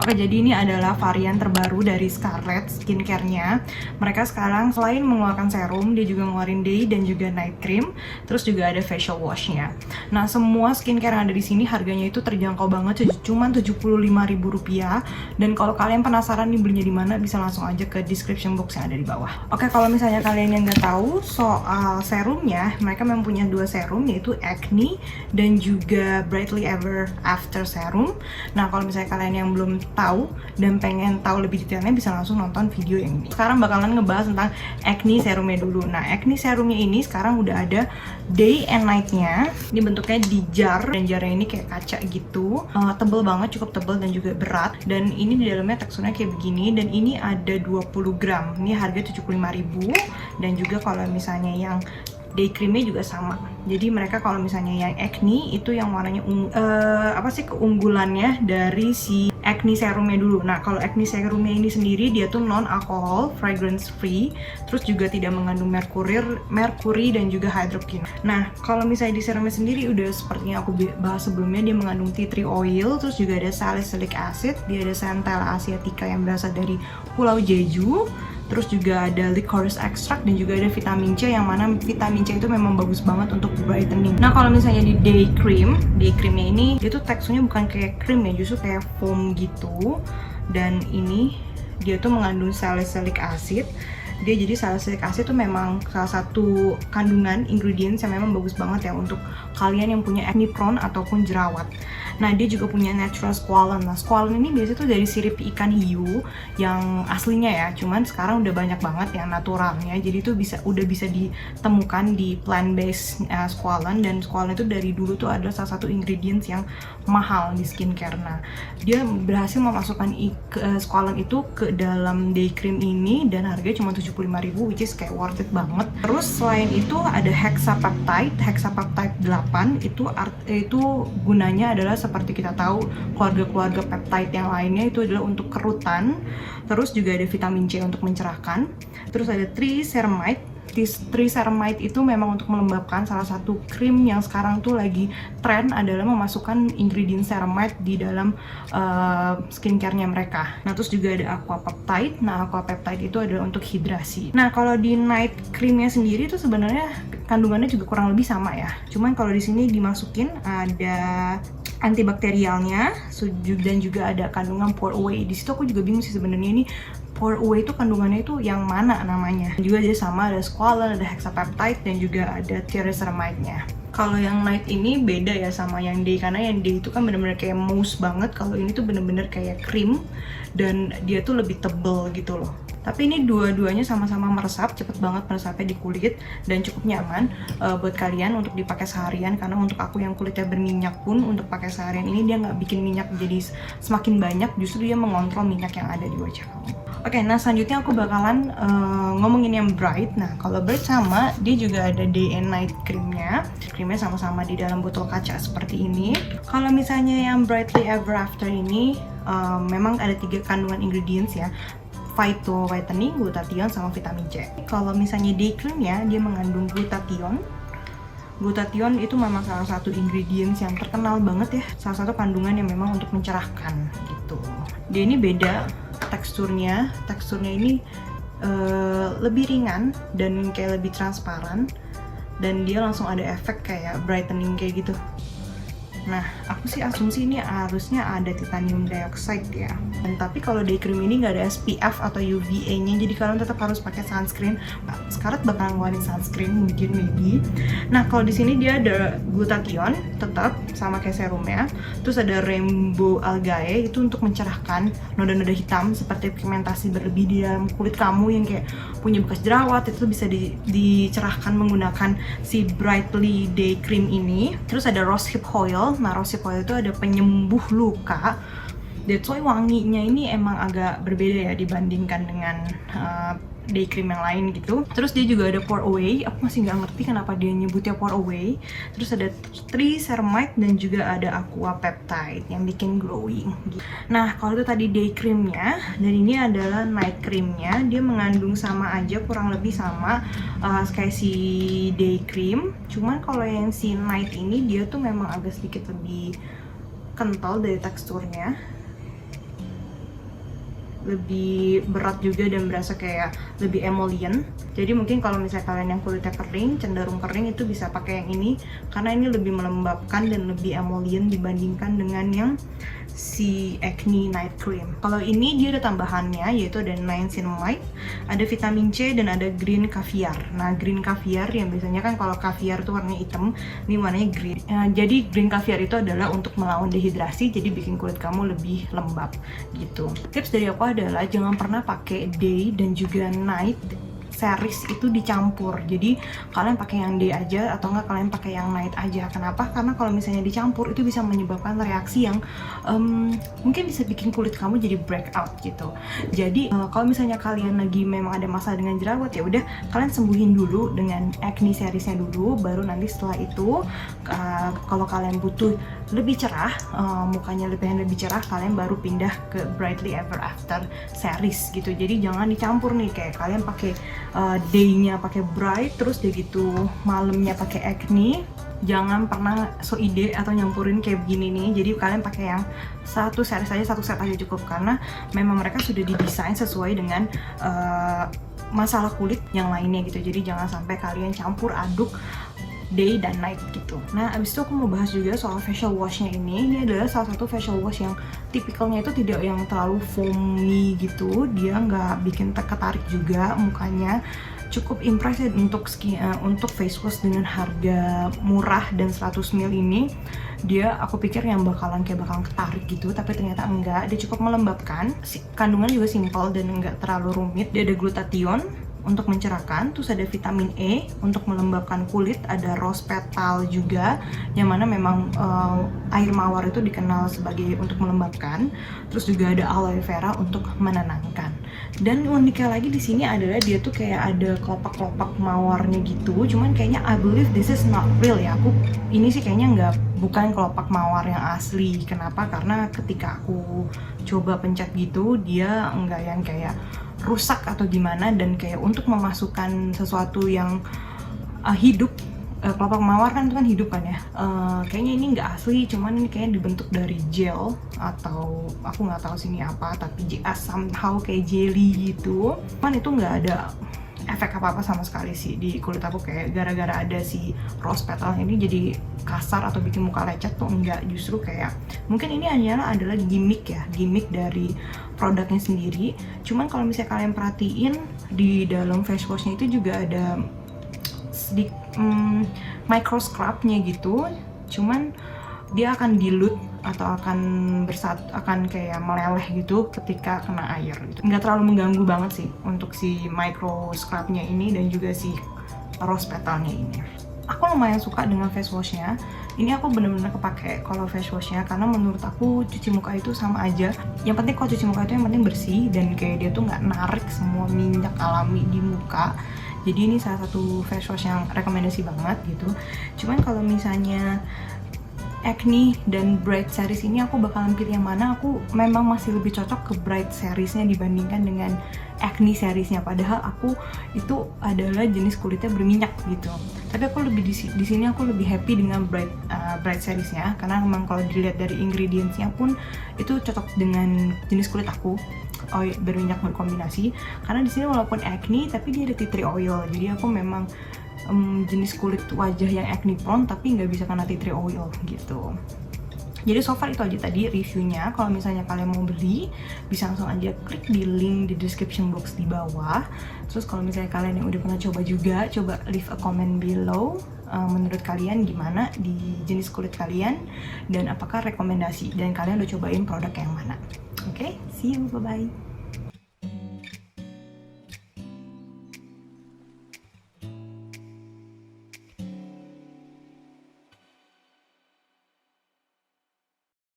Oke, jadi ini adalah varian terbaru dari Scarlett skincare-nya. Mereka sekarang selain mengeluarkan serum, dia juga ngeluarin day dan juga night cream, terus juga ada facial wash-nya. Nah, semua skincare yang ada di sini harganya itu terjangkau banget, cuma Rp75.000. Dan kalau kalian penasaran nih belinya di mana, bisa langsung aja ke description box yang ada di bawah. Oke, kalau misalnya kalian yang nggak tahu soal serumnya, mereka memang punya dua serum, yaitu Acne dan juga Brightly Ever After Serum. Nah, kalau misalnya kalian yang belum tahu dan pengen tahu lebih detailnya, bisa langsung nonton video yang ini. Sekarang bakalan ngebahas tentang Acne serumnya dulu. Nah, Acne serumnya ini sekarang udah ada day and night-nya. Ini bentuknya di jar, dan jarnya ini kayak kaca gitu. Tebel banget, cukup tebel dan juga berat. Dan ini di dalamnya teksturnya kayak begini, dan ini ada 20 gram. Ini harga 75.000. Dan juga kalau misalnya yang day creamnya juga sama. Jadi mereka kalau misalnya yang acne itu yang warnanya keunggulannya dari si acne serumnya dulu. Nah, kalau acne serumnya ini sendiri dia tuh non alcohol, fragrance free, terus juga tidak mengandung merkuri dan juga hydroquinone. Nah, kalau misalnya di serumnya sendiri udah seperti yang aku bahas sebelumnya, dia mengandung tea tree oil, terus juga ada salicylic acid, dia ada Centella asiatica yang berasal dari Pulau Jeju. Terus juga ada licorice extract dan juga ada vitamin C, yang mana vitamin C itu memang bagus banget untuk brightening. Nah, kalau misalnya di day creamnya ini dia tuh teksturnya bukan kayak cream ya, justru kayak foam gitu. Dan ini dia tuh mengandung salicylic acid. Dia jadi salicylic acid tuh memang salah satu kandungan ingredients yang memang bagus banget ya untuk kalian yang punya acne prone ataupun jerawat. Nah, dia juga punya natural squalane. Nah, squalane ini biasanya tuh dari sirip ikan hiu yang aslinya ya, cuman sekarang udah banyak banget yang naturalnya. Jadi tuh udah bisa ditemukan di plant based squalane, dan squalane itu dari dulu tuh adalah salah satu ingredients yang mahal di skincare. Nah, dia berhasil memasukkan squalane itu ke dalam day cream ini dan harganya cuma 75.000, which is kayak worth it banget. Terus selain itu ada hexapeptide 8. Itu gunanya adalah seperti kita tahu keluarga-keluarga peptide yang lainnya itu adalah untuk kerutan. Terus juga ada vitamin C untuk mencerahkan. Terus ada triceramide. Triceramide itu memang untuk melembabkan. Salah satu krim yang sekarang tuh lagi tren adalah memasukkan ingredient ceramide di dalam skincare-nya mereka. Nah, terus juga ada aquapeptide. Nah, aquapeptide itu adalah untuk hidrasi. Nah, kalau di night creamnya sendiri itu sebenarnya kandungannya juga kurang lebih sama ya. Cuman kalau di sini dimasukin ada antibakterialnya dan juga ada kandungan pour away. Di situ aku juga bingung sih sebenarnya ini pour away itu kandungannya itu yang mana namanya. Juga dia sama, ada squalane, ada hexapeptide dan juga ada triceramide-nya. Kalau yang night ini beda ya sama yang day, karena yang day itu kan bener-bener kayak mousse banget. Kalau ini tuh bener-bener kayak krim dan dia tuh lebih tebel gitu loh. Tapi ini dua-duanya sama-sama meresap, cepet banget meresapnya di kulit dan cukup nyaman buat kalian untuk dipakai seharian. Karena untuk aku yang kulitnya berminyak pun, untuk pakai seharian ini dia nggak bikin minyak jadi semakin banyak, justru dia mengontrol minyak yang ada di wajah kamu. Oke, nah selanjutnya aku bakalan ngomongin yang Bright. Nah, kalau Bright sama, dia juga ada day and night creamnya. Creamnya sama-sama di dalam botol kaca seperti ini. Kalau misalnya yang Brightly Ever After ini, memang ada 3 kandungan ingredients ya. Phytovitamin, glutathione, sama vitamin C. Kalau misalnya day creamnya, dia mengandung glutathione. Glutathione itu memang salah satu ingredients yang terkenal banget ya, salah satu kandungan yang memang untuk mencerahkan gitu. Dia ini beda teksturnya ini lebih ringan dan kayak lebih transparan, dan dia langsung ada efek kayak brightening kayak gitu. Nah, aku sih asumsi ini harusnya ada titanium dioxide ya. Dan tapi kalau day cream ini nggak ada SPF atau UVA-nya, jadi kalian tetap harus pakai sunscreen. Scarlett bakal ngeluarin sunscreen mungkin maybe. Nah, kalau di sini dia ada glutathione tetap sama kayak serumnya. Terus ada rainbow algae, itu untuk mencerahkan noda-noda hitam seperti pigmentasi berlebih di dalam kulit kamu yang kayak punya bekas jerawat, itu bisa dicerahkan menggunakan si Brightly Day Cream ini. Terus ada rosehip oil. Nah, rosehip oil itu ada penyembuh luka. That's why wanginya ini emang agak berbeda ya dibandingkan dengan day cream yang lain gitu. Terus dia juga ada pour away. Aku masih nggak ngerti kenapa dia nyebutnya pour away. Terus ada triceramide dan juga ada aquapeptide yang bikin glowing gitu. Nah, kalau itu tadi day creamnya, dan ini adalah night creamnya. Dia mengandung sama aja, kurang lebih sama kayak si day cream. Cuman kalau yang si night ini dia tuh memang agak sedikit lebih kental dari teksturnya. lebih berat juga dan berasa kayak lebih emollient. Jadi mungkin kalau misalnya kalian yang kulitnya kering, cenderung kering, itu bisa pakai yang ini karena ini lebih melembabkan dan lebih emollient dibandingkan dengan yang si Acne Night Cream. Kalau ini dia ada tambahannya, yaitu ada niacinamide, ada vitamin C, dan ada green caviar. Nah, green caviar yang biasanya kan kalau caviar tuh warnanya hitam, ini warnanya green. Jadi green caviar itu adalah untuk melawan dehidrasi, jadi bikin kulit kamu lebih lembab gitu. Tips dari aku adalah jangan pernah pakai day dan juga night series itu dicampur. Jadi kalian pakai yang day aja atau enggak kalian pakai yang night aja. Kenapa? Karena kalau misalnya dicampur itu bisa menyebabkan reaksi yang mungkin bisa bikin kulit kamu jadi breakout gitu. Jadi kalau misalnya kalian lagi memang ada masalah dengan jerawat, ya udah kalian sembuhin dulu dengan acne seriesnya dulu, baru nanti setelah itu kalau kalian butuh lebih cerah, mukanya lebih cerah, kalian baru pindah ke Brightly Ever After series gitu. Jadi jangan dicampur nih, kayak kalian pakai day-nya pakai bright, terus udah gitu malamnya pakai acne. Jangan pernah so ide atau nyampurin kayak begini nih. Jadi kalian pakai yang satu series aja, satu set aja cukup, karena memang mereka sudah didesain sesuai dengan masalah kulit yang lainnya gitu. Jadi jangan sampai kalian campur aduk day dan night gitu. Nah, abis itu aku mau bahas juga soal facial washnya ini. Ini adalah salah satu facial wash yang tipikalnya itu tidak yang terlalu foamy gitu. Dia nggak bikin ketarik juga mukanya. Cukup impressive untuk untuk face wash dengan harga murah dan 100 ml ini. Dia aku pikir yang bakalan ketarik gitu, tapi ternyata enggak. Dia cukup melembabkan. Kandungan juga simpel dan enggak terlalu rumit. Dia ada glutathione untuk mencerahkan, terus ada vitamin E untuk melembabkan kulit, ada rose petal juga, yang mana memang air mawar itu dikenal sebagai untuk melembabkan, terus juga ada aloe vera untuk menenangkan. Dan uniknya lagi di sini adalah dia tuh kayak ada kelopak-kelopak mawarnya gitu, cuman kayaknya I believe this is not real ya. Ini sih kayaknya bukan kelopak mawar yang asli. Kenapa? Karena ketika aku coba pencet gitu, dia enggak yang kayak rusak atau gimana, dan kayak untuk memasukkan sesuatu yang hidup. Kelopak mawar kan itu kan hidup kan ya. Kayaknya ini nggak asli, cuman ini kayaknya dibentuk dari gel atau aku nggak tahu sini apa, tapi somehow kayak jelly gitu. Cuman itu nggak ada efek apa-apa sama sekali sih di kulit aku, kayak gara-gara ada si rose petal ini jadi kasar atau bikin muka lecet tuh enggak. Justru kayak mungkin ini adalah gimmick dari produknya sendiri. Cuman kalau misalnya kalian perhatiin di dalam face washnya itu juga ada sedikit micro scrubnya gitu, cuman dia akan dilute atau akan kayak meleleh gitu ketika kena air gitu. Nggak terlalu mengganggu banget sih untuk si micro scrubnya ini dan juga si rose petalnya ini. Aku lumayan suka dengan face washnya. Ini aku bener-bener kepake kalau face washnya, karena menurut aku cuci muka itu sama aja. Yang penting kalau cuci muka itu yang penting bersih, dan kayak dia tuh nggak narik semua minyak alami di muka. Jadi ini salah satu face wash yang rekomendasi banget gitu. Cuman kalau misalnya acne dan bright series ini aku bakalan pilih yang mana. Aku memang masih lebih cocok ke bright seriesnya dibandingkan dengan acne seriesnya, padahal aku itu adalah jenis kulitnya berminyak gitu. Tapi aku lebih di sini aku lebih happy dengan bright seriesnya, karena memang kalau dilihat dari ingredientsnya pun itu cocok dengan jenis kulit aku. Oil berminyak berkombinasi, karena di sini walaupun acne tapi dia ada tea tree oil, jadi aku memang jenis kulit wajah yang acne prone tapi nggak bisa kena tea tree oil gitu. Jadi so far itu aja tadi reviewnya. Kalau misalnya kalian mau beli, bisa langsung aja klik di link di description box di bawah. Terus kalau misalnya kalian yang udah pernah coba juga, coba leave a comment below. Menurut kalian gimana di jenis kulit kalian, dan apakah rekomendasi dan kalian udah cobain produk yang mana. Oke, see you, bye-bye.